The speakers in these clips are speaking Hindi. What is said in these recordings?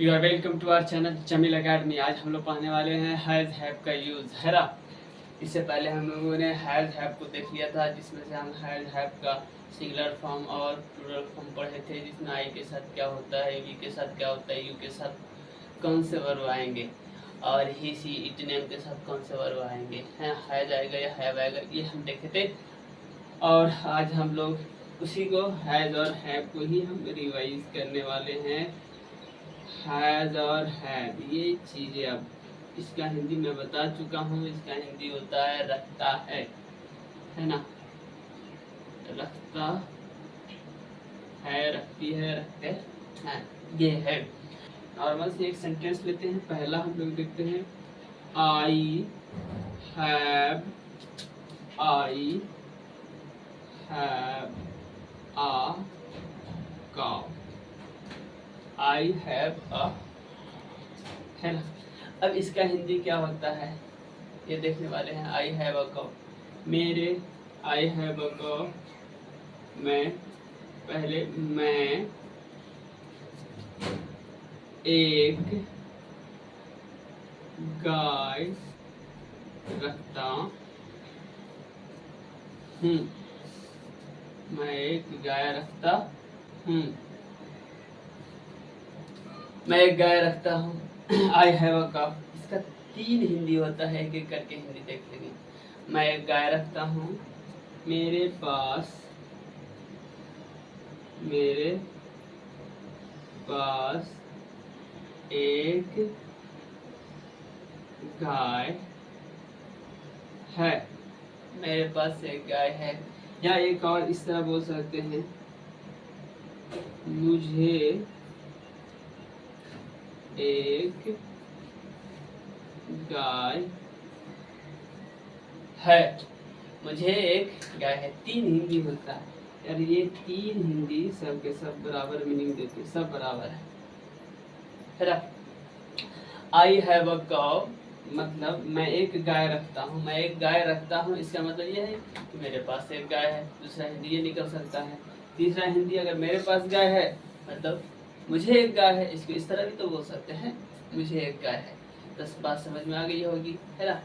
You are welcome to our channel Jameel academy. आज हम लोग पढ़ने वाले हैं हैज़ हैव का यूज़ है ना। इससे पहले हम लोगों ने हैज़ हैव को देख लिया था, जिसमें से हम हैज़ हैव का सिंगुलर फॉर्म और प्लूरल फॉर्म पढ़े थे, जिसमें आई के साथ क्या होता है, वी के साथ क्या होता है, यू के साथ कौन से वर्ब आएंगे और ही सी इट नेम के साथ कौन से वर्ब आएंगे हैं, हैज़ आएगा या हैव आएगा, ये हम देखे थे। और आज हम लोग उसी को हैज़ और हैव को ही हम रिवाइज करने वाले हैं। हैज़ और हैव ये चीज़ें अब इसका हिंदी मैं बता चुका हूँ। इसका हिंदी होता है रखता है ना। रखता है, रखती है, रखते हैं, ये है। नॉर्मल से एक सेंटेंस लेते हैं। पहला हम लोग देखते हैं I have a cow. I have a, है ना। अब इसका हिंदी क्या होता है ये देखने वाले हैं। आई हैव अ काउ, मेरे आई हैव अ काउ, मैं पहले मैं एक गाय रखता हूँ। मैं एक गाय रखता हूँ। मैं एक गाय रखता हूँ। आई हैव अ काउ, इसका 3 हिंदी होता है, एक एक करके हिंदी देख लेंगे। मैं एक गाय रखता हूँ, मेरे पास एक गाय है। मेरे पास एक गाय है। या एक और इस तरह बोल सकते हैं, मुझे एक गाय है। मुझे एक गाय है। 3 हिंदी होता है यार। ये 3 हिंदी सब के सब बराबर मीनिंग देते हैं, सब बराबर है ना। आई हैव अ काउ मतलब मैं एक गाय रखता हूँ। मैं एक गाय रखता हूँ, इसका मतलब ये है कि मेरे पास एक गाय है। दूसरा हिंदी ये निकल सकता है। तीसरा हिंदी, अगर मेरे पास गाय है मतलब मुझे एक गाय है, इसको इस तरह भी तो बोल सकते हैं, मुझे एक गाय है। तो बात समझ में आ गई होगी, है ना।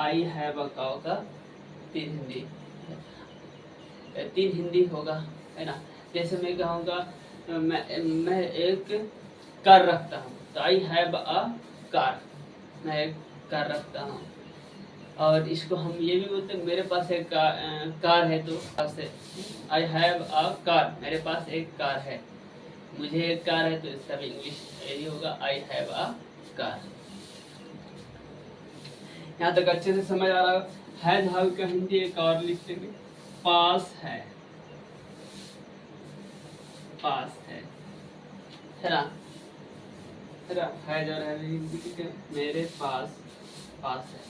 आई हैव अ काउ का 3 हिंदी होगा, है ना। जैसे मैं कहूँगा मैं एक कार रखता हूँ, तो आई हैव अ कार, मैं एक कार रखता हूँ। और इसको हम ये भी बोलते हैं, मेरे पास एक कार है, तो आई हैव अ कार, मेरे पास एक कार है। मुझे एक कार है, तो इसका भी इंग्लिश यही होगा, आई हैव अ कार। यहाँ तक अच्छे से समझ आ रहा है। हैव का हिंदी एक और लिख लेंगे, पास है, पास है ना। हैज और हैव हिंदी की मेरे पास पास है।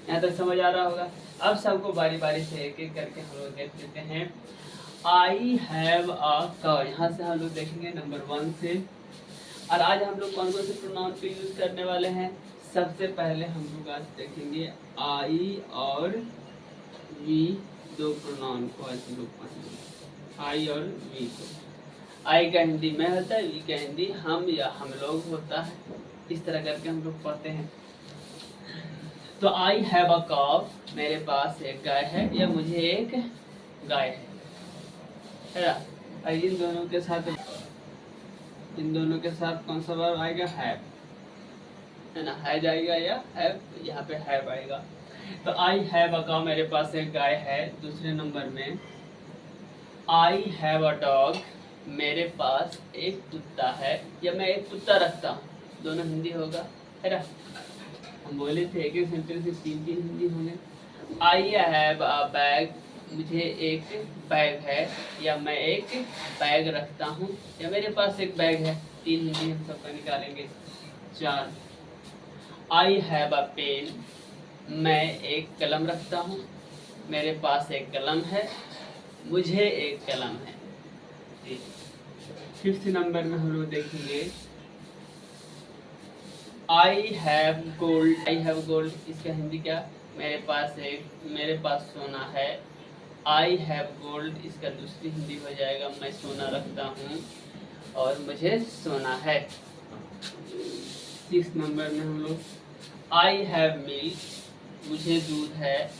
यहाँ तक समझ आ रहा होगा। अब सबको बारी बारी से एक एक करके हम लोग देख लेते हैं। आई हैव अ काउ, यहाँ से हम लोग देखेंगे नंबर 1 से। और आज हम लोग कौन कौन से प्रोनाउन को यूज करने वाले हैं। सबसे पहले हम लोग आज देखेंगे आई और वी, 2 प्रोनाउन को आज हम लोग पढ़ेंगे, आई और वी को। आई का हिंदी मैं होता है, वी का हिंदी हम या हम लोग होता है। इस तरह करके हम लोग पढ़ते हैं। तो आई हैव अ काउ, मेरे पास एक गाय है या मुझे एक गाय है ना। इन दोनों के साथ कौन सा वर्ब आएगा, हैव, है ना। हैज आएगा या हैव, यहाँ पे हैव आएगा। तो आई हैव अ काउ, मेरे पास एक गाय है। दूसरे नंबर में आई हैव अ डॉग, मेरे पास एक कुत्ता है या मैं एक कुत्ता रखता हूँ। दोनों हिंदी होगा, है ना। हम बोले थे एक एक सेंटेंस में 3 हिंदी होंगे। आई हैव अ बैग, मुझे एक बैग है या मैं एक बैग रखता हूँ या मेरे पास एक बैग है। 3 हिंदी हम सबका निकालेंगे। 4, आई हैव अ पेन, मैं एक कलम रखता हूँ, मेरे पास एक कलम है, मुझे एक कलम है। 5th नंबर में हम लोग देखेंगे I have gold. I have gold, इसका हिंदी क्या, मेरे पास सोना है। आई हैव गोल्ड, इसका दूसरी हिंदी हो जाएगा मैं सोना रखता हूँ। और मुझे सोना है। 6 नंबर में हम लोग आई हैव मिल्क, मुझे दूध है,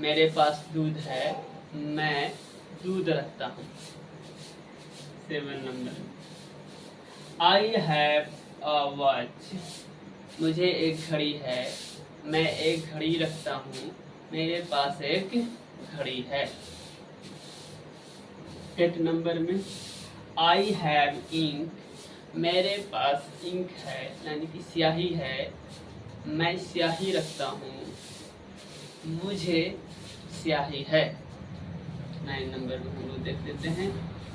मेरे पास दूध है, मैं दूध रखता हूँ। 7 नंबर में आई हैव अ वॉच, मुझे एक घड़ी है, मैं एक घड़ी रखता हूँ, मेरे पास एक घड़ी है। 8 नंबर में आई हैव इंक, मेरे पास इंक है यानी कि स्याही है, मैं स्याही रखता हूँ, मुझे स्याही है। 9 नंबर में हम लोग देख लेते हैं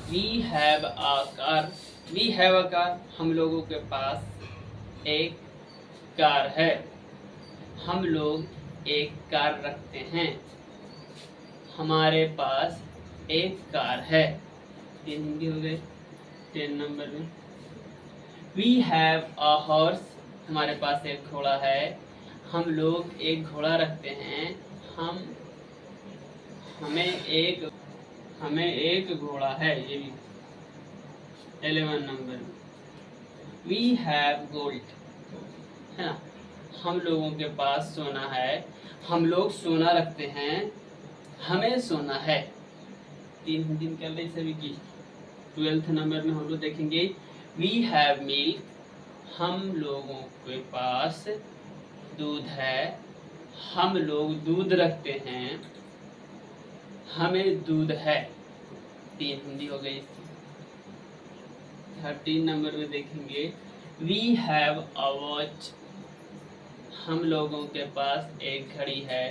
we have a car, we have a car, हम लोगों के पास एक कार है, हम लोग एक कार रखते हैं, हमारे पास एक कार है। 3 हिंदी हो गए। 10 नंबर में वी हैव अ हॉर्स, हमारे पास एक घोड़ा है, हम लोग एक घोड़ा रखते हैं, हमें एक घोड़ा है। ये भी 11 नंबर में वी हैव गोल्ड, है ना, हम लोगों के पास सोना है, हम लोग सोना रखते हैं, हमें सोना है। 3 हिंदी निकल रही सभी की। 12 नंबर में हम लोग देखेंगे वी हैव मिल्क, हम लोगों के पास दूध है, हम लोग दूध रखते हैं, हमें दूध है। 3 हिंदी हो गई। 13 नंबर में देखेंगे वी हैव अ वॉच, हम लोगों के पास एक घड़ी है,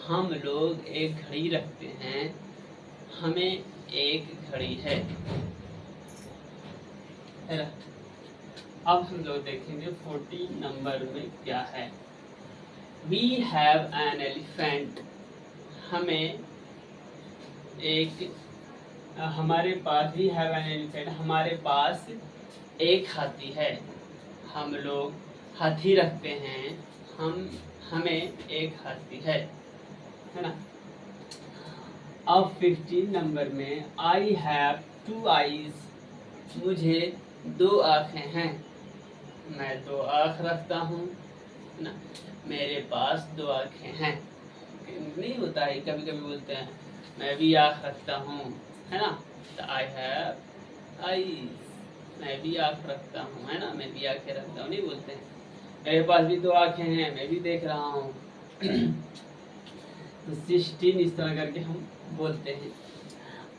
हम लोग एक घड़ी रखते हैं, हमें एक घड़ी है ना। अब हम लोग देखेंगे 14 नंबर में क्या है। वी हैव एन एलिफेंट, हमें एक हमारे पास वी हैव एन एलिफेंट, हमारे पास एक हाथी है, हम लोग हाथी रखते हैं, हमें एक हाथी है ना। अब 15 नंबर में आई हैव 2 आईज, मुझे 2 आँखें हैं, मैं 2 आँख रखता हूँ ना, मेरे पास 2 आँखें हैं। नहीं होता है, कभी कभी बोलते हैं मैं भी आँख रखता हूँ, है ना, तो आई हैव आईज, मैं भी आँख रखता हूँ, है ना, मैं भी आँखें रखता हूँ, नहीं बोलते हैं। मेरे पास भी 2 आँखें हैं, मैं भी देख रहा हूँ। तो 16 इस तरह करके हम बोलते हैं।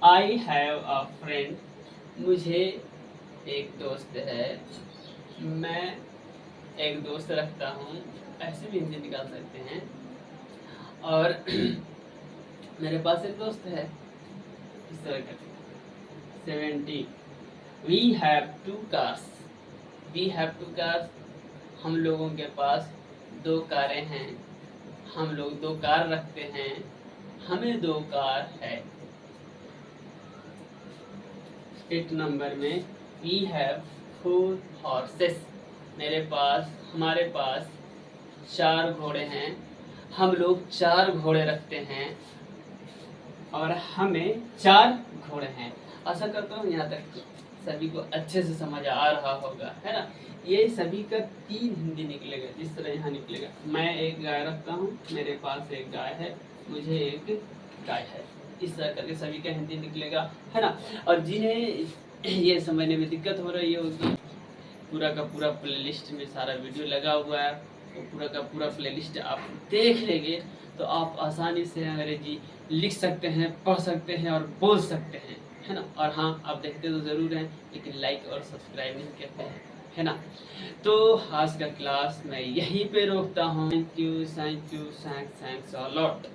आई हैव अ फ्रेंड, मुझे एक दोस्त है, मैं एक दोस्त रखता हूँ, ऐसे भी हिंदी निकाल सकते हैं। और मेरे पास एक दोस्त है, इस तरह करके। 17 we have 2 cars, we have 2 cars, हम लोगों के पास 2 कारें हैं, हम लोग 2 कार रखते हैं, हमें 2 कार है। 8 नंबर में वी हैव 4 हॉर्सेस, हमारे पास 4 घोड़े हैं, हम लोग 4 घोड़े रखते हैं और हमें 4 घोड़े हैं। आशा करता हूँ यहाँ तक सभी को अच्छे से समझ आ रहा होगा, है ना। ये सभी का 3 हिंदी निकलेगा, जिस तरह यहाँ निकलेगा मैं एक गाय रखता हूँ, मेरे पास एक गाय है, मुझे एक गाय है, इस तरह करके सभी का हिंदी निकलेगा, है ना। और जिन्हें ये समझने में दिक्कत हो रही होगी, पूरा का पूरा प्लेलिस्ट में सारा वीडियो लगा हुआ है, तो पूरा का पूरा प्लेलिस्ट आप देख लेंगे तो आप आसानी से अंग्रेजी लिख सकते हैं, पढ़ सकते हैं और बोल सकते हैं, है ना। और हाँ, आप देखते तो ज़रूर हैं लेकिन लाइक और सब्सक्राइब नहीं करते हैं, है ना। तो आज का क्लास मैं यहीं पे रोकता हूँ। Thank you, thanks a lot.